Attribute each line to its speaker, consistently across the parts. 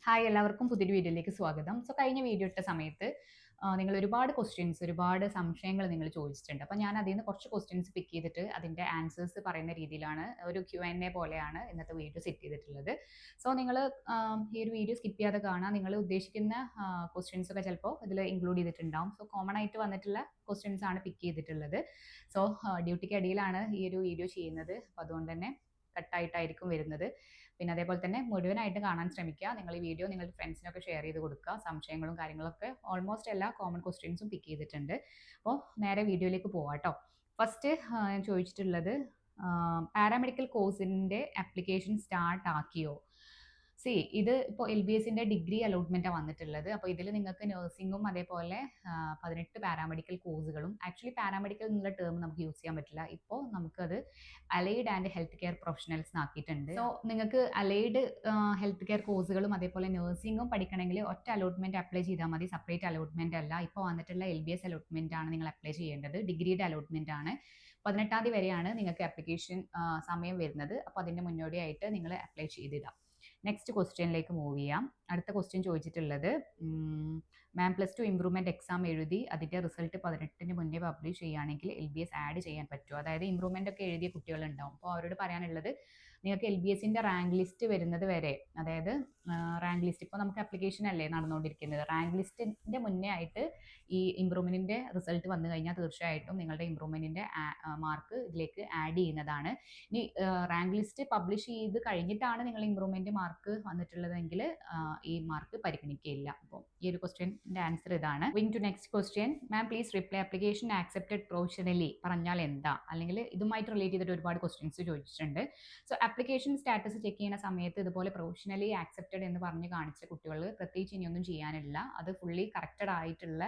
Speaker 1: Hi എല്ലാവർക്കും പുതിയൊരു വീഡിയോയിലേക്ക് സ്വാഗതം. കഴിഞ്ഞ വീഡിയോ ഇട്ട സമയത്ത് നിങ്ങൾ ഒരുപാട് ക്വസ്റ്റ്യൻസ്, ഒരുപാട് സംശയങ്ങൾ നിങ്ങൾ ചോദിച്ചിട്ടുണ്ട്. അപ്പോൾ ഞാൻ അതിൽ നിന്ന് കുറച്ച് ക്വസ്റ്റ്യൻസ് പിക്ക് ചെയ്തിട്ട് അതിൻ്റെ ആൻസേഴ്സ് പറയുന്ന രീതിയിലാണ് ഒരു Q&A പോലെയാണ് ഇന്നത്തെ വീഡിയോ സെറ്റ് ചെയ്തിട്ടുള്ളത്. നിങ്ങൾ ഈ ഒരു വീഡിയോ സ്കിപ്പ് ചെയ്യാതെ കാണാൻ നിങ്ങൾ ഉദ്ദേശിക്കുന്ന ക്വസ്റ്റ്യൻസ് ഒക്കെ ചിലപ്പോൾ ഇതിൽ ഇൻക്ലൂഡ് ചെയ്തിട്ടുണ്ടാവും. കോമൺ ആയിട്ട് വന്നിട്ടുള്ള ക്വസ്റ്റ്യൻസ് ആണ് പിക്ക് ചെയ്തിട്ടുള്ളത്. ഡ്യൂട്ടിക്ക് ഇടയിലാണ് ഈ ഒരു വീഡിയോ ചെയ്യുന്നത്. അപ്പോൾ അതുകൊണ്ട് തന്നെ കട്ടായിട്ടായിരിക്കും വരുന്നത്. പിന്നെ അതേപോലെ തന്നെ മുഴുവനായിട്ട് കാണാൻ ശ്രമിക്കുക. നിങ്ങൾ ഈ വീഡിയോ നിങ്ങളുടെ ഫ്രണ്ട്സിനൊക്കെ ഷെയർ ചെയ്ത് കൊടുക്കുക. സംശയങ്ങളും കാര്യങ്ങളൊക്കെ ഓൾമോസ്റ്റ് എല്ലാ കോമൺ ക്വസ്റ്റ്യൻസും പിക്ക് ചെയ്തിട്ടുണ്ട്. അപ്പോൾ നേരെ വീഡിയോയിലേക്ക് പോവാം കേട്ടോ. ഫസ്റ്റ് ഞാൻ ചോദിച്ചിട്ടുള്ളത് പാരാമെഡിക്കൽ കോഴ്സിൻ്റെ ആപ്ലിക്കേഷൻ സ്റ്റാർട്ട് ആക്കിയോ? ഇത് ഇപ്പോൾ LBSന്റെ ഡിഗ്രി അലോട്ട്മെൻറ്റാണ് വന്നിട്ടുള്ളത്. അപ്പോൾ ഇതിൽ നിങ്ങൾക്ക് നഴ്സിംഗും അതേപോലെ 18 പാരാമെഡിക്കൽ കോഴ്സുകളും, ആക്ച്വലി പാരാമെഡിക്കൽ എന്നുള്ള ടേം നമുക്ക് യൂസ് ചെയ്യാൻ പറ്റില്ല. ഇപ്പോൾ നമുക്കത് allied and health care professionals ആക്കിയിട്ടുണ്ട്. നിങ്ങൾക്ക് അലൈഡ് ഹെൽത്ത് കെയർ കോഴ്സുകളും അതേപോലെ നഴ്സിംഗും പഠിക്കണമെങ്കിൽ ഒറ്റ അലോട്ട്മെന്റ് അപ്ലൈ ചെയ്താൽ മതി. സെപ്പറേറ്റ് അലോട്ട്മെന്റ് അല്ല. ഇപ്പോൾ വന്നിട്ടുള്ള LBS അലോട്ട്മെന്റ് ആണ് നിങ്ങൾ അപ്ലൈ ചെയ്യേണ്ടത്. ഡിഗ്രിയുടെ അലോട്ട്മെന്റ് ആണ്. 18 തീയതി വരെയാണ് നിങ്ങൾക്ക് ആപ്ലിക്കേഷൻ സമയം വരുന്നത്. അപ്പോൾ അതിൻ്റെ മുന്നോടിയായിട്ട് നിങ്ങൾ അപ്ലൈ ചെയ്തിടാം. നെക്സ്റ്റ് ക്വസ്റ്റ്യനിലേക്ക് മൂവ് ചെയ്യാം. അടുത്ത ക്വസ്റ്റ്യൻ ചോദിച്ചിട്ടുള്ളത്, മാം +2 ഇംപ്രൂവ്മെന്റ് എക്സാം എഴുതി അതിന്റെ റിസൾട്ട് 18-ന് മുന്നേ പബ്ലിഷ് ചെയ്യുകയാണെങ്കിൽ LBS ആഡ് ചെയ്യാൻ പറ്റുമോ? അതായത് ഇംപ്രൂവ്മെന്റ് ഒക്കെ എഴുതിയ കുട്ടികളുണ്ടാവും. അപ്പോൾ അവരോട് പറയാനുള്ളത്, നിങ്ങൾക്ക് LBSന്റെ റാങ്ക് ലിസ്റ്റ് വരുന്നത് വരെ, അതായത് റാങ്ക് ലിസ്റ്റ് ഇപ്പോൾ നമുക്ക് ആപ്ലിക്കേഷൻ അല്ലേ നടന്നുകൊണ്ടിരിക്കുന്നത്, റാങ്ക് ലിസ്റ്റിന്റെ മുന്നേ ആയിട്ട് ഈ ഇംപ്രൂവ്മെന്റിന്റെ റിസൾട്ട് വന്നു കഴിഞ്ഞാൽ തീർച്ചയായിട്ടും നിങ്ങളുടെ ഇംപ്രൂവ്മെന്റിന്റെ മാർക്ക് ഇതിലേക്ക് ആഡ് ചെയ്യുന്നതാണ്. ഇനി റാങ്ക് ലിസ്റ്റ് പബ്ലിഷ് ചെയ്ത് കഴിഞ്ഞിട്ടാണ് നിങ്ങൾ ഇംപ്രൂവ്മെന്റ് മാർക്ക് വന്നിട്ടുള്ളതെങ്കിൽ ഈ മാർക്ക് പരിഗണിക്കുകയില്ല. അപ്പോൾ ഈ ഒരു ക്വസ്റ്റ്യൻ്റെ ആൻസർ ഇതാണ്. വിങ് to next question, ma'am please reply application accepted professionally പറഞ്ഞാൽ എന്താ? അല്ലെങ്കിൽ ഇതുമായിട്ട് റിലേറ്റ് ചെയ്തിട്ട് ഒരുപാട് ക്വസ്റ്റ്യൻസ് ചോദിച്ചിട്ടുണ്ട്. ആപ്ലിക്കേഷൻ സ്റ്റാറ്റസ് ചെക്ക് ചെയ്യുന്ന സമയത്ത് ഇതുപോലെ പ്രൊഫഷണലി ആക്സെപ്റ്റഡ് എന്ന് പറഞ്ഞ് കാണിച്ച കുട്ടികൾ പ്രത്യേകിച്ച് ഇനിയൊന്നും ചെയ്യാനില്ല. അത് ഫുള്ളി കറക്റ്റഡ് ആയിട്ടുള്ള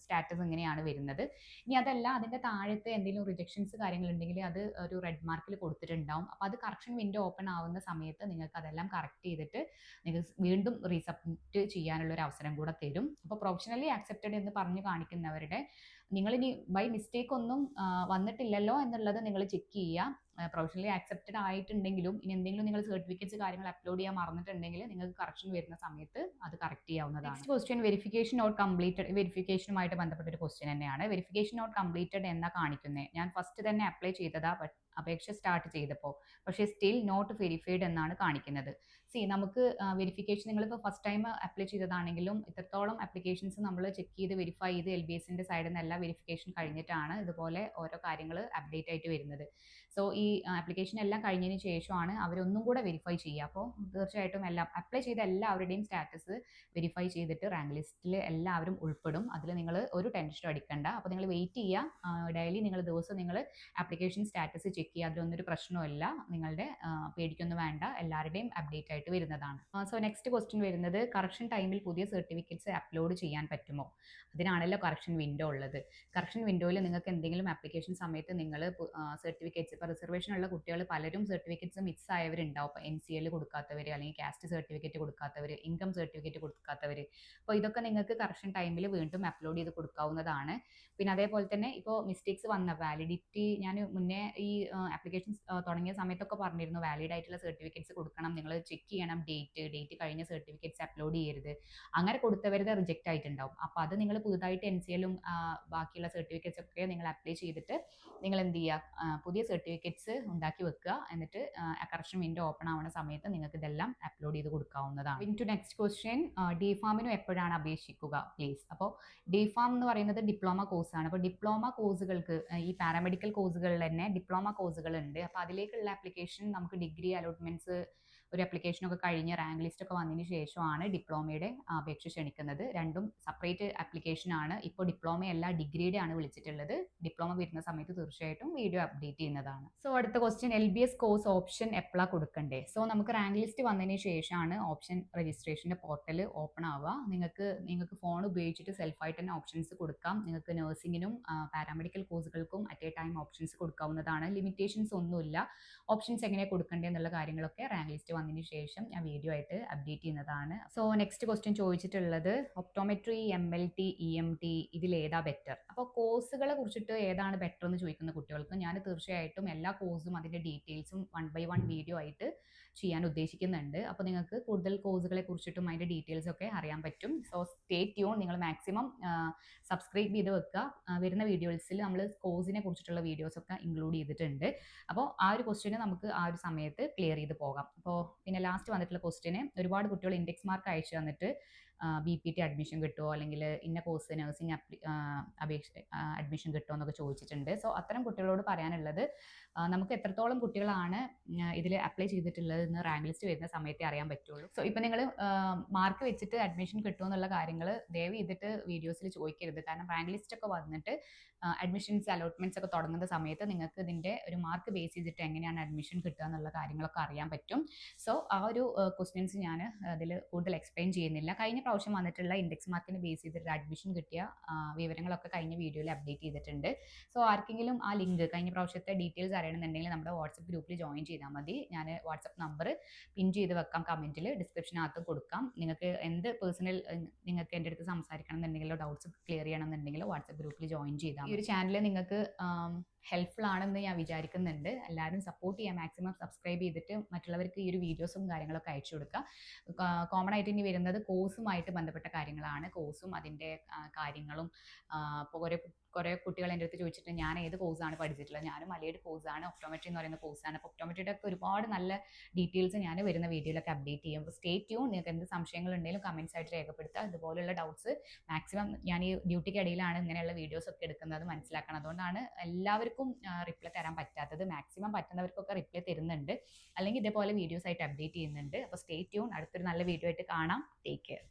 Speaker 1: സ്റ്റാറ്റസ് ഇങ്ങനെയാണ് വരുന്നത്. ഇനി അതല്ല, അതിൻ്റെ താഴത്ത് എന്തെങ്കിലും റിജക്ഷൻസ് കാര്യങ്ങളുണ്ടെങ്കിൽ അത് ഒരു റെഡ് മാർക്കിൽ കൊടുത്തിട്ടുണ്ടാവും. അപ്പോൾ അത് കറക്ഷൻ വിൻഡോ ഓപ്പൺ ആവുന്ന സമയത്ത് നിങ്ങൾക്ക് അതെല്ലാം കറക്റ്റ് ചെയ്തിട്ട് നിങ്ങൾക്ക് വീണ്ടും റീസബ്മിറ്റ് ചെയ്യാനുള്ള ഒരു അവസരം കൂടെ തരും. അപ്പോൾ പ്രൊഫഷണലി ആക്സെപ്റ്റഡ് എന്ന് പറഞ്ഞ് കാണിക്കുന്നവരുടെ നിങ്ങളിനി ബൈ മിസ്റ്റേക്ക് ഒന്നും വന്നിട്ടില്ലല്ലോ എന്നുള്ളത് നിങ്ങൾ ചെക്ക് ചെയ്യുക. പ്രൊഫഷണലി ആക്സെപ്റ്റഡ് ആയിട്ടുണ്ടെങ്കിലും ഇനി എന്തെങ്കിലും നിങ്ങൾ സർട്ടിഫിക്കറ്റ്സ് കാര്യങ്ങൾ അപ്ലോഡ് ചെയ്യാൻ മറന്നിട്ടുണ്ടെങ്കിൽ നിങ്ങൾക്ക് കറക്ഷൻ വരുന്ന സമയത്ത് അത് കറക്റ്റ് ചെയ്യാവുന്നതാണ്. Next question, verification not completed. വെരിഫിക്കേഷനുമായിട്ട് ബന്ധപ്പെട്ട ഒരു ക്വസ്റ്റ്യൻ തന്നെയാണ്. വെരിഫിക്കേഷൻ നോട്ട് കംപ്ലീറ്റഡ് എന്നാ കാണിക്കുന്നത്? ഞാൻ ഫസ്റ്റ് തന്നെ അപ്ലൈ ചെയ്തതാ, അപേക്ഷ സ്റ്റാർട്ട് ചെയ്തപ്പോൾ, പക്ഷേ സ്റ്റിൽ നോട്ട് വെരിഫൈഡ് എന്നാണ് കാണിക്കുന്നത്. നമുക്ക് വെരിഫിക്കേഷൻ, നിങ്ങളിപ്പോൾ ഫസ്റ്റ് ടൈം അപ്ലൈ ചെയ്തതാണെങ്കിലും ഇത്രത്തോളം ആപ്ലിക്കേഷൻസ് നമ്മൾ ചെക്ക് ചെയ്ത് വെരിഫൈ ചെയ്ത് LBSന്റെ സൈഡിൽ നിന്ന് എല്ലാ വെരിഫിക്കേഷൻ കഴിഞ്ഞിട്ടാണ് ഇതുപോലെ ഓരോ കാര്യങ്ങൾ അപ്ഡേറ്റ് ആയിട്ട് വരുന്നത്. ഈ ആപ്ലിക്കേഷൻ എല്ലാം കഴിഞ്ഞതിന് ശേഷമാണ് അവരൊന്നും കൂടെ വെരിഫൈ ചെയ്യുക. അപ്പോൾ തീർച്ചയായിട്ടും എല്ലാം അപ്ലൈ ചെയ്ത എല്ലാവരുടെയും സ്റ്റാറ്റസ് വെരിഫൈ ചെയ്തിട്ട് റാങ്ക് ലിസ്റ്റിൽ എല്ലാവരും ഉൾപ്പെടും. അതിൽ നിങ്ങൾ ഒരു ടെൻഷനും അടിക്കണ്ട. അപ്പോൾ നിങ്ങൾ വെയിറ്റ് ചെയ്യുക. ഡെയിലി നിങ്ങൾ ദിവസം നിങ്ങൾ ആപ്ലിക്കേഷൻ സ്റ്റാറ്റസ് ചെക്ക് ചെയ്യുക. അതിലൊന്നൊരു പ്രശ്നമില്ല. നിങ്ങളുടെ പേടിക്കൊന്നും വേണ്ട, എല്ലാവരുടെയും അപ്ഡേറ്റ് ആയിട്ട് വരുന്നതാണ്. നെക്സ്റ്റ് ക്വസ്റ്റ്യൻ വരുന്നത്, കറക്ഷൻ ടൈമിൽ പുതിയ സർട്ടിഫിക്കറ്റ്സ് അപ്ലോഡ് ചെയ്യാൻ പറ്റുമോ? അതിനാണല്ലോ കറക്ഷൻ വിൻഡോ ഉള്ളത്. കറക്ഷൻ വിൻഡോയിൽ നിങ്ങൾക്ക് എന്തെങ്കിലും ആപ്ലിക്കേഷൻ സമയത്ത് നിങ്ങൾ സർട്ടിഫിക്കറ്റ്സ്, ഇപ്പോൾ റിസർവേഷൻ ഉള്ള കുട്ടികൾ പലരും സർട്ടിഫിക്കറ്റ്സ് മിസ് ആയവരുണ്ടാവും. ഇപ്പോൾ NCL കൊടുക്കാത്തവർ, അല്ലെങ്കിൽ കാസ്റ്റ് സർട്ടിഫിക്കറ്റ് കൊടുക്കാത്തവർ, ഇൻകം സർട്ടിഫിക്കറ്റ് കൊടുക്കാത്തവർ. അപ്പോൾ ഇതൊക്കെ നിങ്ങൾക്ക് കറക്ഷൻ ടൈമിൽ വീണ്ടും അപ്ലോഡ് ചെയ്ത് കൊടുക്കാവുന്നതാണ്. പിന്നെ അതേപോലെ തന്നെ ഇപ്പോൾ മിസ്റ്റേക്സ് വന്ന വാലിഡിറ്റി, ഞാൻ മുന്നേ ഈ ആപ്ലിക്കേഷൻസ് തുടങ്ങിയ സമയത്തൊക്കെ പറഞ്ഞിരുന്നു, വാലിഡ് ആയിട്ടുള്ള സർട്ടിഫിക്കറ്റ്സ് കൊടുക്കണം, നിങ്ങൾ ചെക്ക് ചെയ്യണം, ഡേറ്റ് കഴിഞ്ഞ സർട്ടിഫിക്കറ്റ്സ് അപ്ലോഡ് ചെയ്യരുത്. അങ്ങനെ കൊടുത്തവരുടെ റിജക്റ്റ് ആയിട്ടുണ്ടാവും. അപ്പോൾ അത് നിങ്ങൾ പുതുതായിട്ട് NCLും ബാക്കിയുള്ള സർട്ടിഫിക്കറ്റ്സ് ഒക്കെ നിങ്ങൾ അപ്ലൈ ചെയ്തിട്ട് നിങ്ങൾ എന്ത് ചെയ്യുക, പുതിയ സർട്ടിഫിക്കറ്റ്സ് ഉണ്ടാക്കി വെക്കുക. എന്നിട്ട് കറക്ഷൻ വിൻഡോ ഓപ്പൺ ആവുന്ന സമയത്ത് നിങ്ങൾക്ക് ഇതെല്ലാം അപ്ലോഡ് ചെയ്ത് കൊടുക്കാവുന്നതാണ്. വിങ് ടു നെക്സ്റ്റ് ക്വസ്റ്റ്യൻ, DPharmനും എപ്പോഴാണ് അപേക്ഷിക്കുക പ്ലീസ്? അപ്പോൾ DPharm എന്ന് പറയുന്നത് ഡിപ്ലോമ കോഴ്സാണ്. അപ്പോൾ ഡിപ്ലോമ കോഴ്സുകൾക്ക്, ഈ പാരാമെഡിക്കൽ കോഴ്സുകളിൽ തന്നെ ഡിപ്ലോമ കോഴ്സുകൾ ഉണ്ട്. അപ്പോൾ അതിലേക്കുള്ള ആപ്ലിക്കേഷൻ നമുക്ക് ഡിഗ്രി അലോട്ട്മെന്റ്സ് ഒരു ആപ്ലിക്കേഷനൊക്കെ കഴിഞ്ഞ് റാങ്ക് ലിസ്റ്റ് ഒക്കെ വന്നതിന് ശേഷമാണ് ഡിപ്ലോമയുടെ അപേക്ഷ ക്ഷണിക്കുന്നത്. രണ്ടും സെപ്പറേറ്റ് ആപ്ലിക്കേഷൻ ആണ്. ഇപ്പോൾ ഡിപ്ലോമയല്ല, ഡിഗ്രിയുടെ ആണ് വിളിച്ചിട്ടുള്ളത്. ഡിപ്ലോമ വരുന്ന സമയത്ത് തീർച്ചയായിട്ടും വീഡിയോ അപ്ഡേറ്റ് ചെയ്യുന്നതാണ്. അടുത്ത ക്വസ്റ്റ്യൻ, LBS കോഴ്സ് ഓപ്ഷൻ എപ്പോഴാണ് കൊടുക്കണ്ടേ? നമുക്ക് റാങ്ക് ലിസ്റ്റ് വന്നതിന് ശേഷമാണ് ഓപ്ഷൻ രജിസ്ട്രേഷൻ്റെ പോർട്ടൽ ഓപ്പൺ ആവുക. നിങ്ങൾക്ക് ഫോൺ ഉപയോഗിച്ചിട്ട് സെൽഫായിട്ട് തന്നെ ഓപ്ഷൻസ് കൊടുക്കാം. നിങ്ങൾക്ക് നഴ്സിംഗിനും പാരാമെഡിക്കൽ കോഴ്സുകൾക്കും അറ്റ് എ ടൈം ഓപ്ഷൻസ് കൊടുക്കാവുന്നതാണ്. ലിമിറ്റേഷൻസ് ഒന്നുമില്ല. ഓപ്ഷൻസ് എങ്ങനെ കൊടുക്കേണ്ടത് എന്നുള്ള കാര്യങ്ങളൊക്കെ റാങ്ക് ലിസ്റ്റ് വന്നതിന് ശേഷം ഞാൻ വീഡിയോ ആയിട്ട് അപ്ഡേറ്റ് ചെയ്യുന്നതാണ്. നെക്സ്റ്റ് ക്വസ്റ്റ്യൻ ചോദിച്ചിട്ടുള്ളത്, ഒപ്റ്റോമെട്രി, MLT, EMT ഇതിലേതാ ബെറ്റർ? അപ്പോൾ കോഴ്സുകളെ കുറിച്ചിട്ട് ഏതാണ് ബെറ്റർ എന്ന് ചോദിക്കുന്ന കുട്ടികൾക്ക് ഞാൻ തീർച്ചയായിട്ടും എല്ലാ കോഴ്സും അതിൻ്റെ ഡീറ്റെയിൽസും 1 by 1 വീഡിയോ ആയിട്ട് ചെയ്യാൻ ഉദ്ദേശിക്കുന്നുണ്ട്. അപ്പോൾ നിങ്ങൾക്ക് കൂടുതൽ കോഴ്സുകളെ കുറിച്ചിട്ടും അതിൻ്റെ ഡീറ്റെയിൽസ് ഒക്കെ അറിയാൻ പറ്റും. So stay tune. നിങ്ങൾ മാക്സിമം സബ്സ്ക്രൈബ് ചെയ്ത് വെക്കുക. വരുന്ന വീഡിയോസിൽ നമ്മൾ കോഴ്സിനെ കുറിച്ചിട്ടുള്ള വീഡിയോസൊക്കെ ഇൻക്ലൂഡ് ചെയ്തിട്ടുണ്ട്. അപ്പോൾ ആ ഒരു ക്വസ്റ്റ്യന് നമുക്ക് ആ ഒരു സമയത്ത് ക്ലിയർ ചെയ്ത് പോകാം. അപ്പോൾ പിന്നെ ലാസ്റ്റ് വന്നിട്ടുള്ള ക്വസ്റ്റ്യന് ഒരുപാട് കുട്ടികൾ ഇൻഡെക്സ് മാർക്ക് അയച്ചു തന്നിട്ട് BPT അഡ്മിഷൻ കിട്ടുമോ, അല്ലെങ്കിൽ ഇന്ന കോഴ്സ് നഴ്സിംഗ് അഡ്മിഷൻ കിട്ടുമോ എന്നൊക്കെ ചോദിച്ചിട്ടുണ്ട്. സോ അത്തരം കുട്ടികളോട് പറയാനുള്ളത്, നമുക്ക് എത്രത്തോളം കുട്ടികളാണ് ഇതിൽ അപ്ലൈ ചെയ്തിട്ടുള്ളത് എന്ന് റാങ്ക് ലിസ്റ്റ് വരുന്ന സമയത്തേ അറിയാൻ പറ്റുള്ളൂ. സോ ഇപ്പം നിങ്ങൾ മാർക്ക് വെച്ചിട്ട് അഡ്മിഷൻ കിട്ടുമോ എന്നുള്ള കാര്യങ്ങൾ ദയവ് ചെയ്തിട്ട് വീഡിയോസിൽ ചോദിക്കരുത്. കാരണം റാങ്ക് ലിസ്റ്റ് ഒക്കെ വന്നിട്ട് അഡ്മിഷൻസ് അലോട്ട്മെന്റ്സ് ഒക്കെ തുടങ്ങുന്ന സമയത്ത് നിങ്ങൾക്ക് ഇതിൻ്റെ ഒരു മാർക്ക് ബേസ് ചെയ്തിട്ട് എങ്ങനെയാണ് അഡ്മിഷൻ കിട്ടുക എന്നുള്ള കാര്യങ്ങളൊക്കെ അറിയാൻ പറ്റും. സോ ആ ഒരു ക്വസ്റ്റ്യൻസ് ഞാൻ അതിൽ കൂടുതൽ എക്സ്പ്ലെയിൻ ചെയ്യുന്നില്ല. കഴിഞ്ഞ പ്രാവശ്യം വന്നിട്ടുള്ള ഇൻഡെക്സ് മാർക്കിന് ബേസ് ചെയ്തിട്ട് അഡ്മിഷൻ കിട്ടിയ വിവരങ്ങളൊക്കെ കഴിഞ്ഞ വീഡിയോയിൽ അപ്ഡേറ്റ് ചെയ്തിട്ടുണ്ട്. സോ ആർക്കെങ്കിലും ആ ലിങ്ക് കഴിഞ്ഞ പ്രാവശ്യത്തെ ഡീറ്റെയിൽസ് അറിയണമെന്നുണ്ടെങ്കിൽ നമ്മുടെ വാട്സപ്പ് ഗ്രൂപ്പിൽ ജോയിൻ ചെയ്താൽ മതി. ഞാൻ വാട്സപ്പ് നമ്പർ പിൻ ചെയ്ത് വെക്കാം, കമൻറ്റിൽ ഡിസ്ക്രിപ്ഷനകത്ത് കൊടുക്കാം. നിങ്ങൾക്ക് എന്ത് പേഴ്സണൽ നിങ്ങൾക്ക് എൻ്റെ അടുത്ത് സംസാരിക്കണം എന്നുണ്ടെങ്കിലോ ഡൗട്ട്സ് ക്ലിയർ ചെയ്യണം എന്നുണ്ടെങ്കിലോ വാട്സപ്പ് ഗ്രൂപ്പിൽ ജോയിൻ ചെയ്താൽ ഈ ഒരു ചാനൽ നിങ്ങൾക്ക് ഹെൽപ്ഫുൾ ആണെന്ന് ഞാൻ വിചാരിക്കുന്നുണ്ട്. എല്ലാവരും സപ്പോർട്ട് ചെയ്യാൻ മാക്സിമം സബ്സ്ക്രൈബ് ചെയ്തിട്ട് മറ്റുള്ളവർക്ക് ഈ ഒരു വീഡിയോസും കാര്യങ്ങളൊക്കെ അയച്ചു കൊടുക്കുക. കോമൺ ആയിട്ട് ഇനി വരുന്നത് കോഴ്സുമായിട്ട് ബന്ധപ്പെട്ട കാര്യങ്ങളാണ്. കോഴ്സും അതിൻ്റെ കാര്യങ്ങളും ഇപ്പോൾ കുറേ കുട്ടികൾ എൻ്റെ അടുത്ത് ചോദിച്ചിട്ട് ഞാൻ ഏത് കോഴ്സാണ് പഠിച്ചിട്ടുള്ളത്. ഞാനും മലയുടെ കോഴ്സാണ്, ഒപ്റ്റോമെട്രി എന്ന് പറയുന്ന കോഴ്സാണ്. അപ്പോൾ ഒപ്റ്റോമെട്രിയുടെ ഒക്കെ ഒരുപാട് നല്ല ഡീറ്റെയിൽസ് ഞാൻ വരുന്ന വീഡിയോയിലൊക്കെ അപ്ഡേറ്റ് ചെയ്യും. അപ്പോൾ സ്റ്റേ ട്യൂൺ. നിങ്ങൾക്ക് എന്ത് സംശയങ്ങളുണ്ടെങ്കിലും കമൻസ് ആയിട്ട് രേഖപ്പെടുത്തുക. ഇതുപോലുള്ള ഡൗട്ട്സ് മാക്സിമം ഞാൻ ഈ ഡ്യൂട്ടിക്ക് ഇടയിലാണ് ഇങ്ങനെയുള്ള വീഡിയോസ് ഒക്കെ എടുക്കുന്നത്, മനസ്സിലാക്കണം. അതുകൊണ്ടാണ് എല്ലാവർക്കും റിപ്ലൈ തരാൻ പറ്റാത്തത്. മാക്സിമം പറ്റുന്നവർക്കൊക്കെ റിപ്ലൈ തരുന്നുണ്ട്, അല്ലെങ്കിൽ ഇതേപോലെ വീഡിയോസ് ആയിട്ട് അപ്ഡേറ്റ് ചെയ്യുന്നുണ്ട്. അപ്പോൾ സ്റ്റേ ട്യൂൺ. അടുത്തൊരു നല്ല വീഡിയോ ആയിട്ട് കാണാം. Take care.